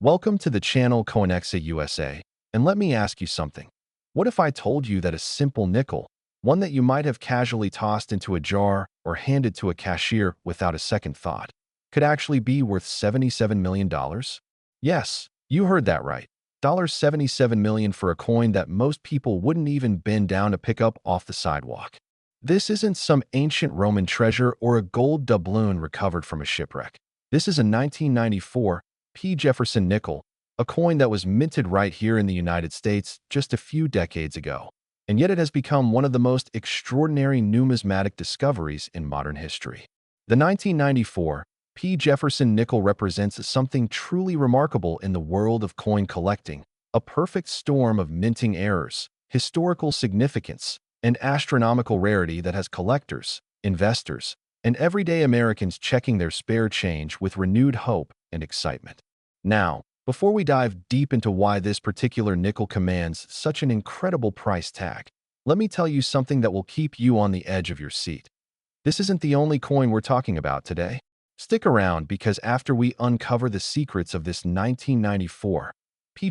Welcome to the channel Coinexa USA, and let me ask you something. What if I told you that a simple nickel, one that you might have casually tossed into a jar or handed to a cashier without a second thought, could actually be worth $77 million? Yes, you heard that right. $77 million for a coin that most people wouldn't even bend down to pick up off the sidewalk. This isn't some ancient Roman treasure or a gold doubloon recovered from a shipwreck. This is a 1994 Jefferson nickel, a coin that was minted right here in the United States just a few decades ago. And yet it has become one of the most extraordinary numismatic discoveries in modern history. The 1994 Jefferson nickel represents something truly remarkable in the world of coin collecting, a perfect storm of minting errors, historical significance, and astronomical rarity that has collectors, investors, and everyday Americans checking their spare change with renewed hope and excitement. Now, before we dive deep into why this particular nickel commands such an incredible price tag, let me tell you something that will keep you on the edge of your seat. This isn't the only coin we're talking about today. Stick around because after we uncover the secrets of this 1994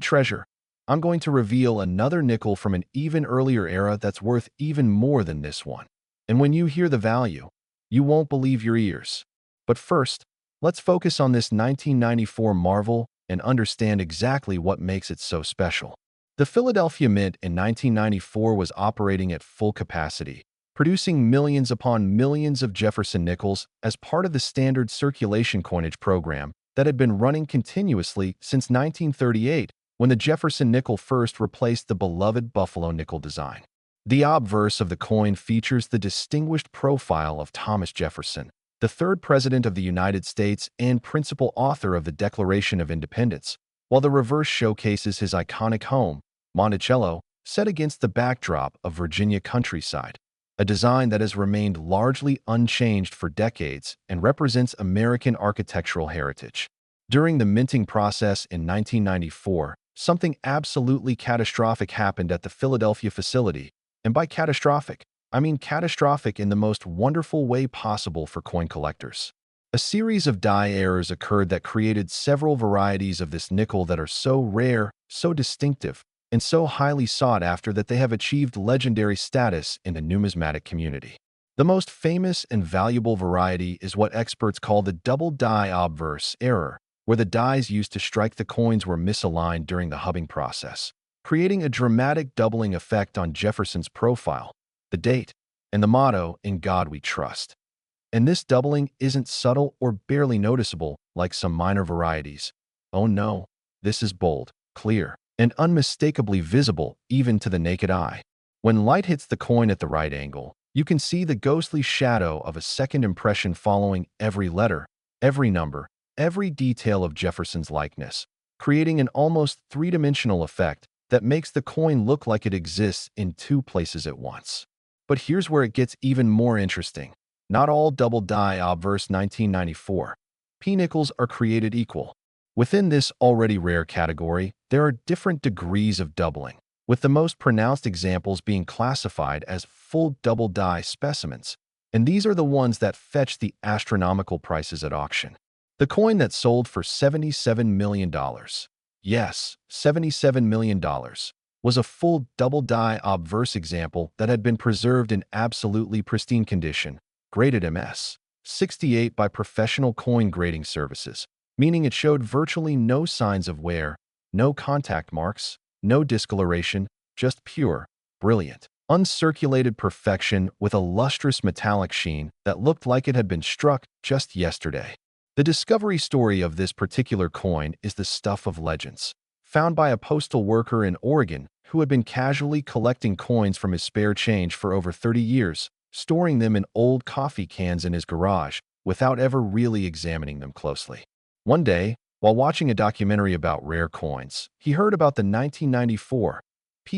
treasure, I'm going to reveal another nickel from an even earlier era that's worth even more than this one. And when you hear the value, you won't believe your ears. But first, let's focus on this 1994 marvel and understand exactly what makes it so special. The Philadelphia Mint in 1994 was operating at full capacity, producing millions upon millions of Jefferson nickels as part of the standard circulation coinage program that had been running continuously since 1938 when the Jefferson nickel first replaced the beloved Buffalo nickel design. The obverse of the coin features the distinguished profile of Thomas Jefferson, the third President of the United States and principal author of the Declaration of Independence, while the reverse showcases his iconic home, Monticello, set against the backdrop of Virginia countryside, a design that has remained largely unchanged for decades and represents American architectural heritage. During the minting process in 1994, something absolutely catastrophic happened at the Philadelphia facility, and by catastrophic, I mean catastrophic in the most wonderful way possible for coin collectors. A series of die errors occurred that created several varieties of this nickel that are so rare, so distinctive, and so highly sought after that they have achieved legendary status in the numismatic community. The most famous and valuable variety is what experts call the Double Die Obverse error, where the dies used to strike the coins were misaligned during the hubbing process, creating a dramatic doubling effect on Jefferson's profile, the date, and the motto, "In God We Trust." And this doubling isn't subtle or barely noticeable like some minor varieties. Oh no, this is bold, clear, and unmistakably visible even to the naked eye. When light hits the coin at the right angle, you can see the ghostly shadow of a second impression following every letter, every number, every detail of Jefferson's likeness, creating an almost three-dimensional effect that makes the coin look like it exists in two places at once. But here's where it gets even more interesting. Not all Double Die Obverse 1994 nickels are created equal. Within this already rare category, there are different degrees of doubling, with the most pronounced examples being classified as full double die specimens, and these are the ones that fetch the astronomical prices at auction. The coin that sold for $77 million, yes, $77 million, was a full double die obverse example that had been preserved in absolutely pristine condition, graded MS 68 by professional coin grading services, meaning it showed virtually no signs of wear, no contact marks, no discoloration, just pure, brilliant, uncirculated perfection with a lustrous metallic sheen that looked like it had been struck just yesterday. The discovery story of this particular coin is the stuff of legends. Found by a postal worker in Oregon who had been casually collecting coins from his spare change for over 30 years, storing them in old coffee cans in his garage without ever really examining them closely. One day, while watching a documentary about rare coins, he heard about the 1994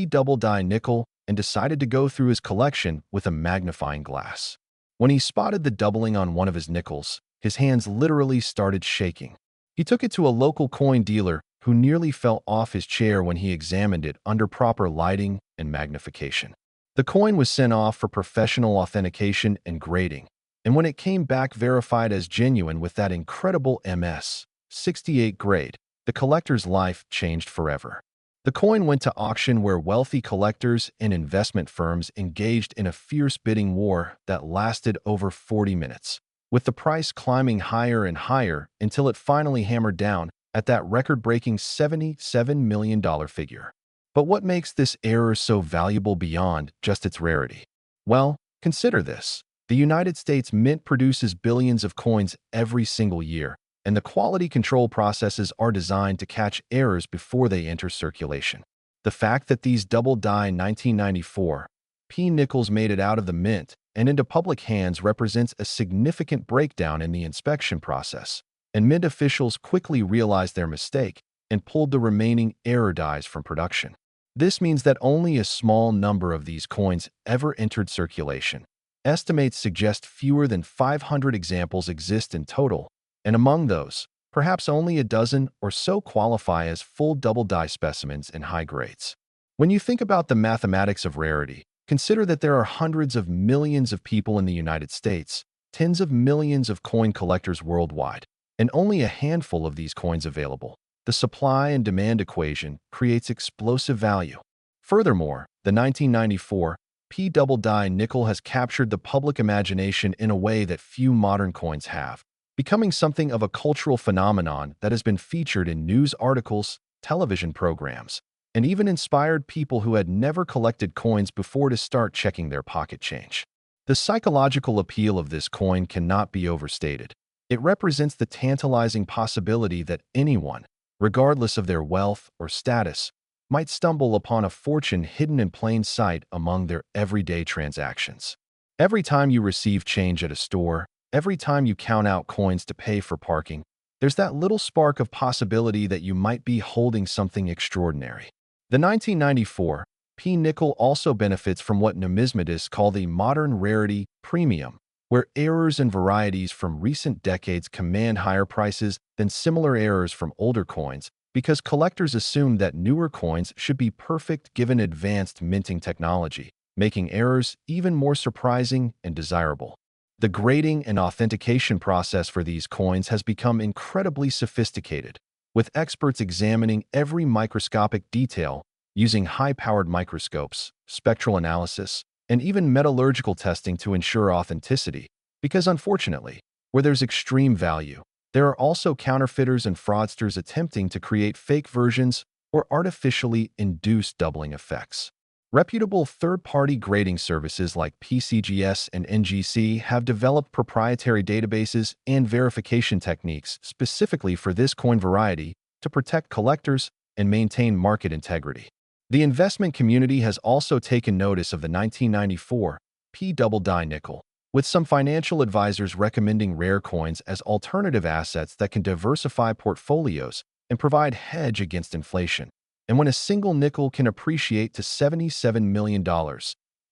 Double Die nickel and decided to go through his collection with a magnifying glass. When he spotted the doubling on one of his nickels, his hands literally started shaking. He took it to a local coin dealer who nearly fell off his chair when he examined it under proper lighting and magnification. The coin was sent off for professional authentication and grading, and when it came back verified as genuine with that incredible MS 68 grade, the collector's life changed forever. The coin went to auction where wealthy collectors and investment firms engaged in a fierce bidding war that lasted over 40 minutes, with the price climbing higher and higher until it finally hammered down at that record-breaking $77 million figure. But what makes this error so valuable beyond just its rarity? Well, consider this. The United States Mint produces billions of coins every single year, and the quality control processes are designed to catch errors before they enter circulation. The fact that these Double Die 1994 P nickels made it out of the mint and into public hands represents a significant breakdown in the inspection process, and mint officials quickly realized their mistake and pulled the remaining error dies from production. This means that only a small number of these coins ever entered circulation. Estimates suggest fewer than 500 examples exist in total, and among those, perhaps only a dozen or so qualify as full double die specimens in high grades. When you think about the mathematics of rarity, consider that there are hundreds of millions of people in the United States, tens of millions of coin collectors worldwide, and only a handful of these coins available. The supply and demand equation creates explosive value. Furthermore, the 1994 P Double Die nickel has captured the public imagination in a way that few modern coins have, becoming something of a cultural phenomenon that has been featured in news articles, television programs, and even inspired people who had never collected coins before to start checking their pocket change. The psychological appeal of this coin cannot be overstated. It represents the tantalizing possibility that anyone, regardless of their wealth or status, might stumble upon a fortune hidden in plain sight among their everyday transactions. Every time you receive change at a store, every time you count out coins to pay for parking, there's that little spark of possibility that you might be holding something extraordinary. The 1994 P nickel also benefits from what numismatists call the modern rarity premium, where errors and varieties from recent decades command higher prices than similar errors from older coins, because collectors assume that newer coins should be perfect given advanced minting technology, making errors even more surprising and desirable. The grading and authentication process for these coins has become incredibly sophisticated, with experts examining every microscopic detail using high-powered microscopes, spectral analysis, and even metallurgical testing to ensure authenticity, because unfortunately, where there's extreme value, there are also counterfeiters and fraudsters attempting to create fake versions or artificially induced doubling effects. Reputable third-party grading services like PCGS and NGC have developed proprietary databases and verification techniques specifically for this coin variety to protect collectors and maintain market integrity. The investment community has also taken notice of the 1994 P Double Die nickel, with some financial advisors recommending rare coins as alternative assets that can diversify portfolios and provide hedge against inflation. And when a single nickel can appreciate to $77 million,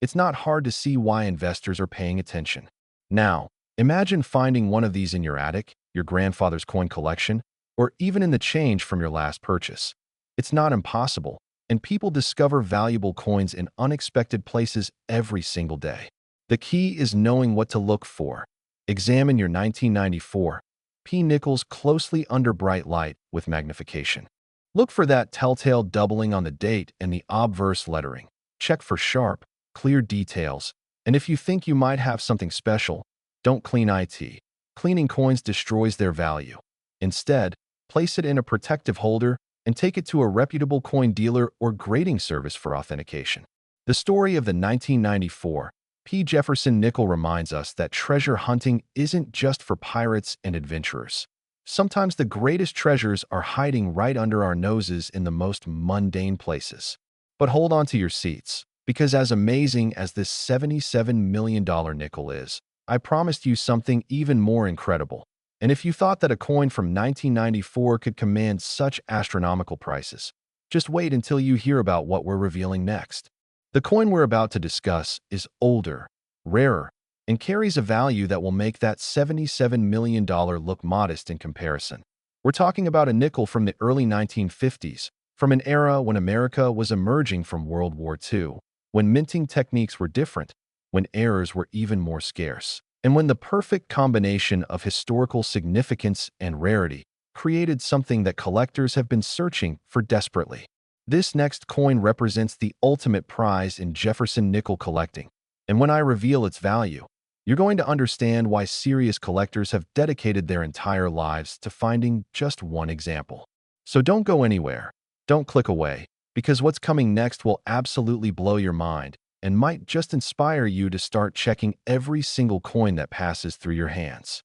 it's not hard to see why investors are paying attention. Now, imagine finding one of these in your attic, your grandfather's coin collection, or even in the change from your last purchase. It's not impossible, and people discover valuable coins in unexpected places every single day. The key is knowing what to look for. Examine your 1994 P nickels closely under bright light with magnification. Look for that telltale doubling on the date and the obverse lettering. Check for sharp, clear details, and if you think you might have something special, don't clean it. Cleaning coins destroys their value. Instead, place it in a protective holder and take it to a reputable coin dealer or grading service for authentication. The story of the 1994 P. Jefferson Nickel reminds us that treasure hunting isn't just for pirates and adventurers. Sometimes the greatest treasures are hiding right under our noses in the most mundane places. But hold on to your seats, because as amazing as this $77 million nickel is, I promised you something even more incredible. And if you thought that a coin from 1994 could command such astronomical prices, just wait until you hear about what we're revealing next. The coin we're about to discuss is older, rarer, and carries a value that will make that $77 million look modest in comparison. We're talking about a nickel from the early 1950s, from an era when America was emerging from World War II, when minting techniques were different, when errors were even more scarce, and when the perfect combination of historical significance and rarity created something that collectors have been searching for desperately. This next coin represents the ultimate prize in Jefferson nickel collecting, and when I reveal its value, you're going to understand why serious collectors have dedicated their entire lives to finding just one example. So don't go anywhere. Don't click away, because what's coming next will absolutely blow your mind and might just inspire you to start checking every single coin that passes through your hands.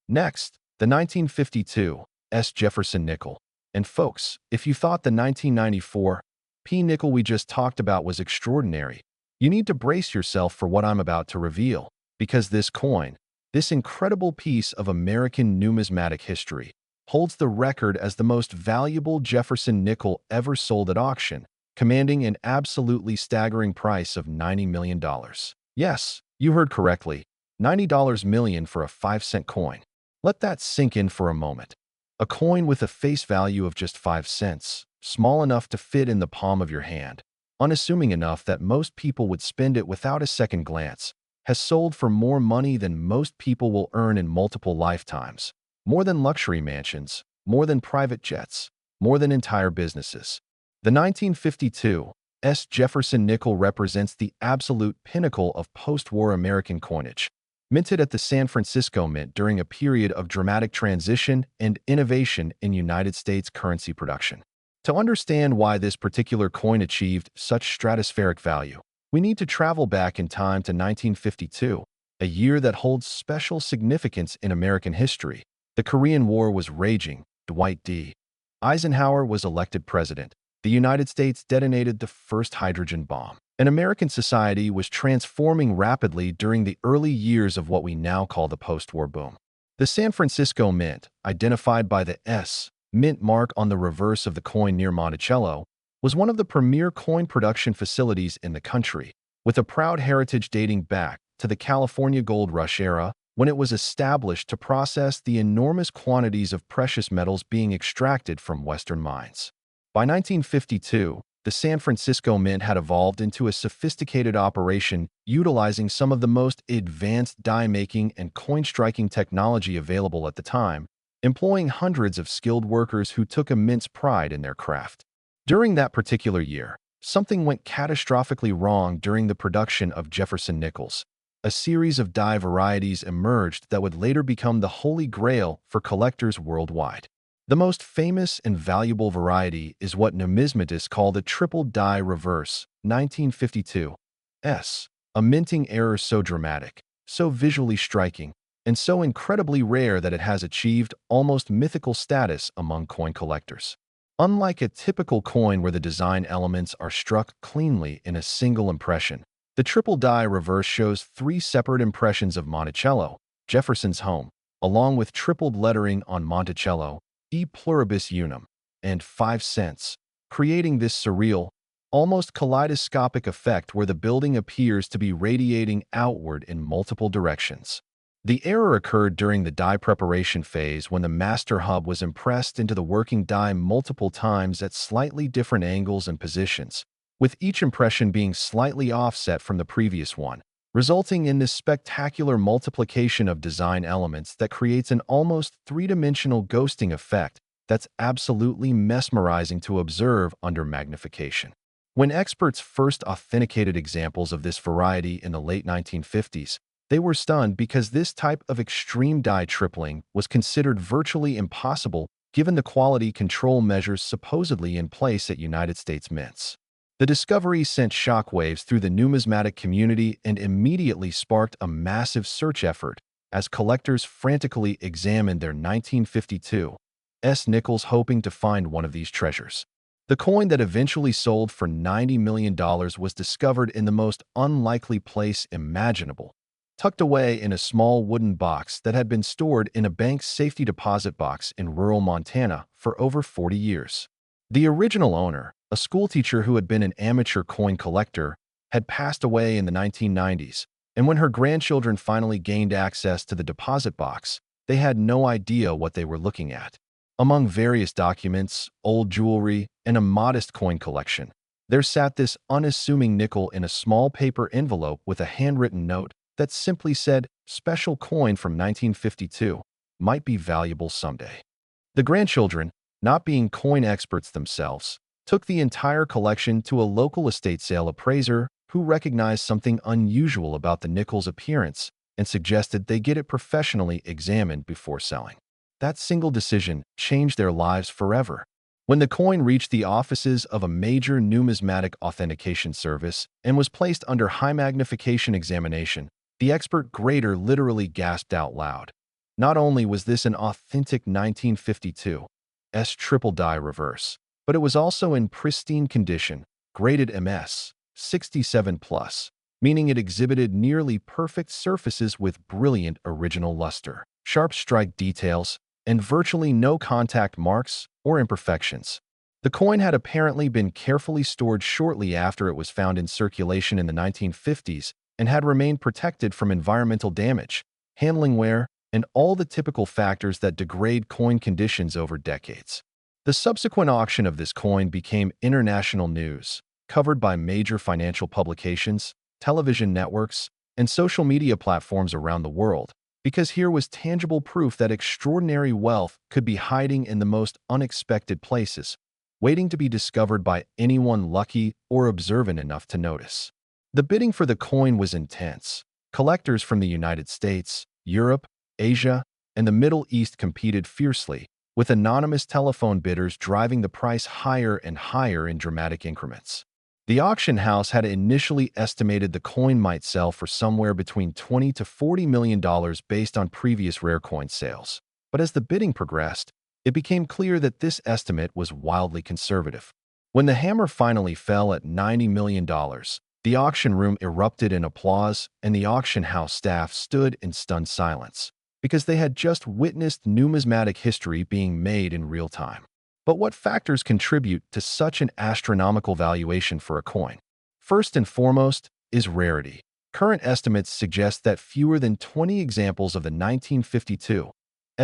Next, the 1952 Jefferson nickel. And folks, if you thought the 1994 nickel we just talked about was extraordinary, you need to brace yourself for what I'm about to reveal, because this coin, this incredible piece of American numismatic history, holds the record as the most valuable Jefferson nickel ever sold at auction, commanding an absolutely staggering price of $90 million. Yes, you heard correctly, $90 million for a 5-cent coin. Let that sink in for a moment. A coin with a face value of just 5 cents, small enough to fit in the palm of your hand, unassuming enough that most people would spend it without a second glance, has sold for more money than most people will earn in multiple lifetimes. More than luxury mansions, more than private jets, more than entire businesses. The 1952 Jefferson nickel represents the absolute pinnacle of post-war American coinage, minted at the San Francisco Mint during a period of dramatic transition and innovation in United States currency production. To understand why this particular coin achieved such stratospheric value, we need to travel back in time to 1952, a year that holds special significance in American history. The Korean War was raging. Dwight D. Eisenhower was elected president. The United States detonated the first hydrogen bomb. And American society was transforming rapidly during the early years of what we now call the post-war boom. The San Francisco Mint, identified by the S Mint mark on the reverse of the coin near Monticello, was one of the premier coin production facilities in the country, with a proud heritage dating back to the California Gold Rush era, when it was established to process the enormous quantities of precious metals being extracted from Western mines. By 1952, the San Francisco Mint had evolved into a sophisticated operation utilizing some of the most advanced die-making and coin-striking technology available at the time, employing hundreds of skilled workers who took immense pride in their craft. During that particular year, something went catastrophically wrong during the production of Jefferson Nickels. A series of die varieties emerged that would later become the holy grail for collectors worldwide. The most famous and valuable variety is what numismatists call the Double Die Obverse 1952 S, a minting error so dramatic, so visually striking, and so incredibly rare that it has achieved almost mythical status among coin collectors. Unlike a typical coin where the design elements are struck cleanly in a single impression, the Double Die Obverse shows 3 separate impressions of Monticello, Jefferson's home, along with tripled lettering on Monticello, E pluribus unum, and 5 cents, creating this surreal, almost kaleidoscopic effect where the building appears to be radiating outward in multiple directions. The error occurred during the die preparation phase when the master hub was impressed into the working die multiple times at slightly different angles and positions, with each impression being slightly offset from the previous one, resulting in this spectacular multiplication of design elements that creates an almost 3-dimensional ghosting effect that's absolutely mesmerizing to observe under magnification. When experts first authenticated examples of this variety in the late 1950s, they were stunned because this type of extreme die tripling was considered virtually impossible given the quality control measures supposedly in place at United States mints. The discovery sent shockwaves through the numismatic community and immediately sparked a massive search effort as collectors frantically examined their 1952 nickels hoping to find one of these treasures. The coin that eventually sold for $90 million was discovered in the most unlikely place imaginable, tucked away in a small wooden box that had been stored in a bank's safety deposit box in rural Montana for over 40 years. The original owner, a schoolteacher who had been an amateur coin collector, had passed away in the 1990s, and when her grandchildren finally gained access to the deposit box, they had no idea what they were looking at. Among various documents, old jewelry, and a modest coin collection, there sat this unassuming nickel in a small paper envelope with a handwritten note that simply said, "Special coin from 1952, might be valuable someday." The grandchildren, not being coin experts themselves, took the entire collection to a local estate sale appraiser who recognized something unusual about the nickel's appearance and suggested they get it professionally examined before selling. That single decision changed their lives forever. When the coin reached the offices of a major numismatic authentication service and was placed under high magnification examination, the expert grader literally gasped out loud. Not only was this an authentic 1952 Triple Die Reverse, but it was also in pristine condition, graded MS 67+, meaning it exhibited nearly perfect surfaces with brilliant original luster, sharp strike details, and virtually no contact marks or imperfections. The coin had apparently been carefully stored shortly after it was found in circulation in the 1950s and had remained protected from environmental damage, handling wear, and all the typical factors that degrade coin conditions over decades. The subsequent auction of this coin became international news, covered by major financial publications, television networks, and social media platforms around the world, because here was tangible proof that extraordinary wealth could be hiding in the most unexpected places, waiting to be discovered by anyone lucky or observant enough to notice. The bidding for the coin was intense. Collectors from the United States, Europe, Asia, and the Middle East competed fiercely, with anonymous telephone bidders driving the price higher and higher in dramatic increments. The auction house had initially estimated the coin might sell for somewhere between $20 to $40 million based on previous rare coin sales. But as the bidding progressed, it became clear that this estimate was wildly conservative. When the hammer finally fell at $90 million, the auction room erupted in applause and the auction house staff stood in stunned silence, because they had just witnessed numismatic history being made in real time. But what factors contribute to such an astronomical valuation for a coin? First and foremost is rarity. Current estimates suggest that fewer than 20 examples of the 1952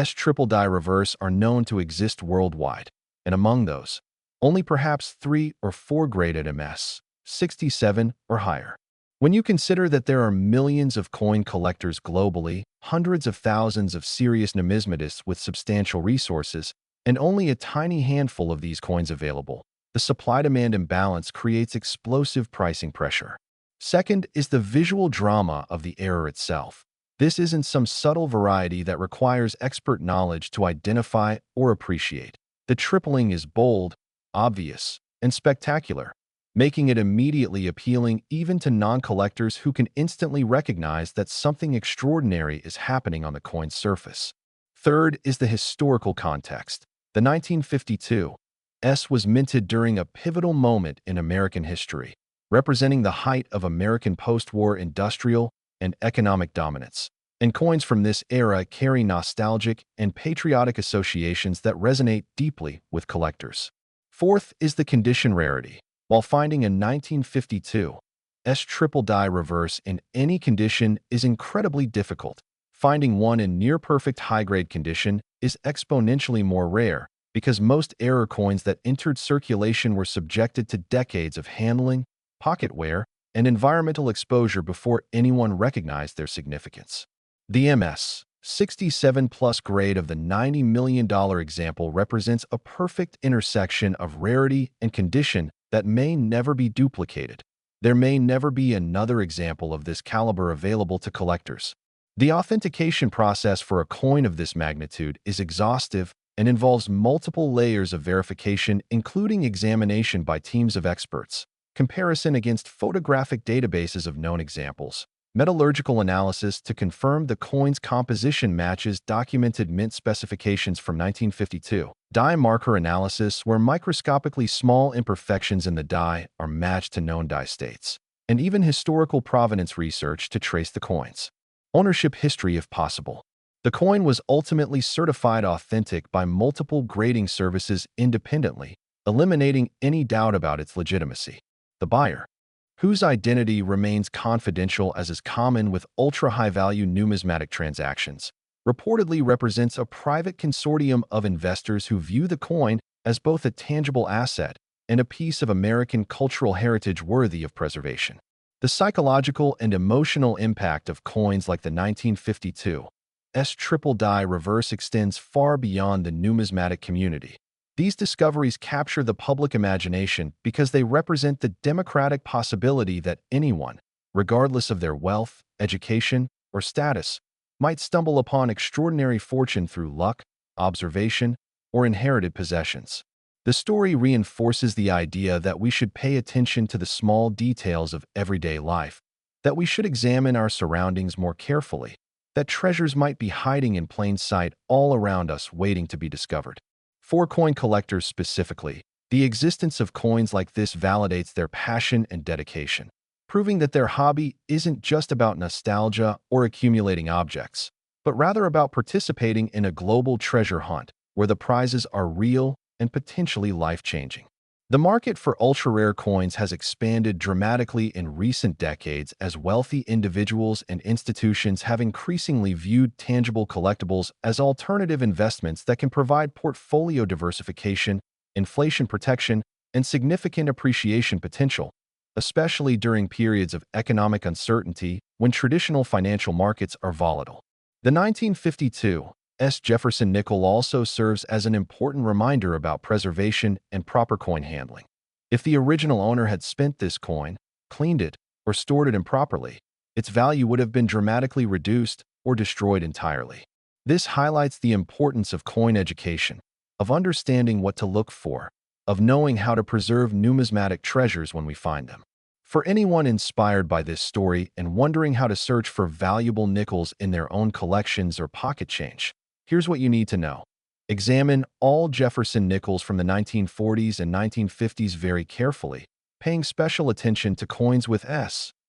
Triple Die Reverse are known to exist worldwide, and among those, only perhaps 3 or 4 graded MS 67 or higher. When you consider that there are millions of coin collectors globally, hundreds of thousands of serious numismatists with substantial resources, and only a tiny handful of these coins available, the supply-demand imbalance creates explosive pricing pressure. Second is the visual drama of the error itself. This isn't some subtle variety that requires expert knowledge to identify or appreciate. The tripling is bold, obvious, and spectacular, making it immediately appealing even to non-collectors who can instantly recognize that something extraordinary is happening on the coin's surface. Third is the historical context. The 1952 was minted during a pivotal moment in American history, representing the height of American post-war industrial and economic dominance. And coins from this era carry nostalgic and patriotic associations that resonate deeply with collectors. Fourth is the condition rarity. While finding a 1952 Triple Die Reverse in any condition is incredibly difficult, finding one in near-perfect high-grade condition is exponentially more rare because most error coins that entered circulation were subjected to decades of handling, pocket wear, and environmental exposure before anyone recognized their significance. The MS 67 plus grade of the $90 million example represents a perfect intersection of rarity and condition that may never be duplicated. There may never be another example of this caliber available to collectors. The authentication process for a coin of this magnitude is exhaustive and involves multiple layers of verification, including examination by teams of experts, comparison against photographic databases of known examples, metallurgical analysis to confirm the coin's composition matches documented mint specifications from 1952, die marker analysis where microscopically small imperfections in the die are matched to known die states, and even historical provenance research to trace the coins. Ownership history if possible. The coin was ultimately certified authentic by multiple grading services independently, eliminating any doubt about its legitimacy. The buyer, whose identity remains confidential as is common with ultra-high-value numismatic transactions, reportedly represents a private consortium of investors who view the coin as both a tangible asset and a piece of American cultural heritage worthy of preservation. The psychological and emotional impact of coins like the 1952 Triple Die Reverse extends far beyond the numismatic community. These discoveries capture the public imagination because they represent the democratic possibility that anyone, regardless of their wealth, education, or status, might stumble upon extraordinary fortune through luck, observation, or inherited possessions. The story reinforces the idea that we should pay attention to the small details of everyday life, that we should examine our surroundings more carefully, that treasures might be hiding in plain sight all around us waiting to be discovered. For coin collectors specifically, the existence of coins like this validates their passion and dedication, proving that their hobby isn't just about nostalgia or accumulating objects, but rather about participating in a global treasure hunt where the prizes are real and potentially life-changing. The market for ultra-rare coins has expanded dramatically in recent decades as wealthy individuals and institutions have increasingly viewed tangible collectibles as alternative investments that can provide portfolio diversification, inflation protection, and significant appreciation potential, especially during periods of economic uncertainty when traditional financial markets are volatile. The 1952 Jefferson Nickel also serves as an important reminder about preservation and proper coin handling. If the original owner had spent this coin, cleaned it, or stored it improperly, its value would have been dramatically reduced or destroyed entirely. This highlights the importance of coin education, of understanding what to look for, of knowing how to preserve numismatic treasures when we find them. For anyone inspired by this story and wondering how to search for valuable nickels in their own collections or pocket change, here's what you need to know. Examine all Jefferson Nickels from the 1940s and 1950s very carefully, paying special attention to coins with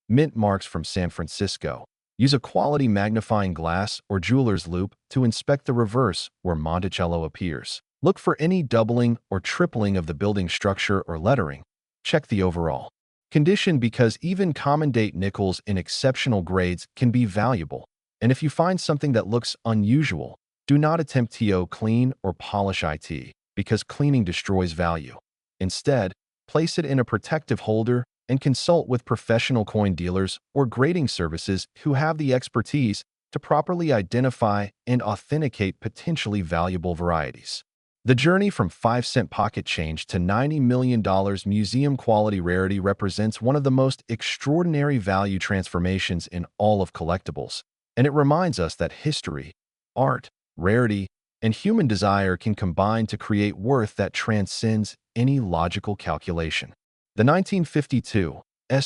mint marks from San Francisco. Use a quality magnifying glass or jeweler's loupe to inspect the reverse where Monticello appears. Look for any doubling or tripling of the building structure or lettering. Check the overall condition because even common-date nickels in exceptional grades can be valuable. And if you find something that looks unusual, do not attempt to clean or polish it, because cleaning destroys value. Instead, place it in a protective holder and consult with professional coin dealers or grading services who have the expertise to properly identify and authenticate potentially valuable varieties. The journey from 5-cent pocket change to $90 million museum-quality rarity represents one of the most extraordinary value transformations in all of collectibles, and it reminds us that history, art, rarity, and human desire can combine to create worth that transcends any logical calculation. The 1952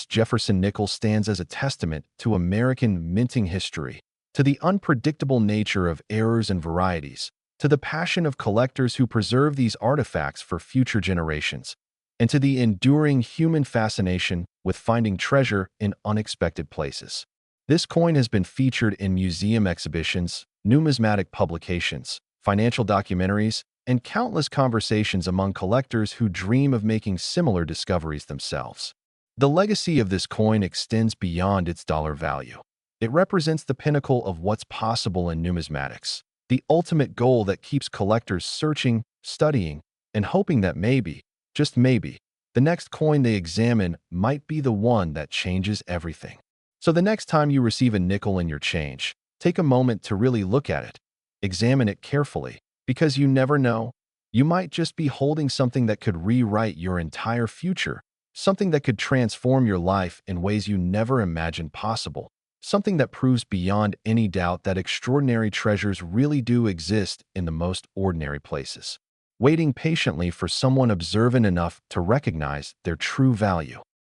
Jefferson Nickel stands as a testament to American minting history, to the unpredictable nature of errors and varieties, to the passion of collectors who preserve these artifacts for future generations, and to the enduring human fascination with finding treasure in unexpected places. This coin has been featured in museum exhibitions, numismatic publications, financial documentaries, and countless conversations among collectors who dream of making similar discoveries themselves. The legacy of this coin extends beyond its dollar value. It represents the pinnacle of what's possible in numismatics, the ultimate goal that keeps collectors searching, studying, and hoping that maybe, just maybe, the next coin they examine might be the one that changes everything. So the next time you receive a nickel in your change, take a moment to really look at it. Examine it carefully, because you never know. You might just be holding something that could rewrite your entire future, something that could transform your life in ways you never imagined possible, something that proves beyond any doubt that extraordinary treasures really do exist in the most ordinary places, waiting patiently for someone observant enough to recognize their true value.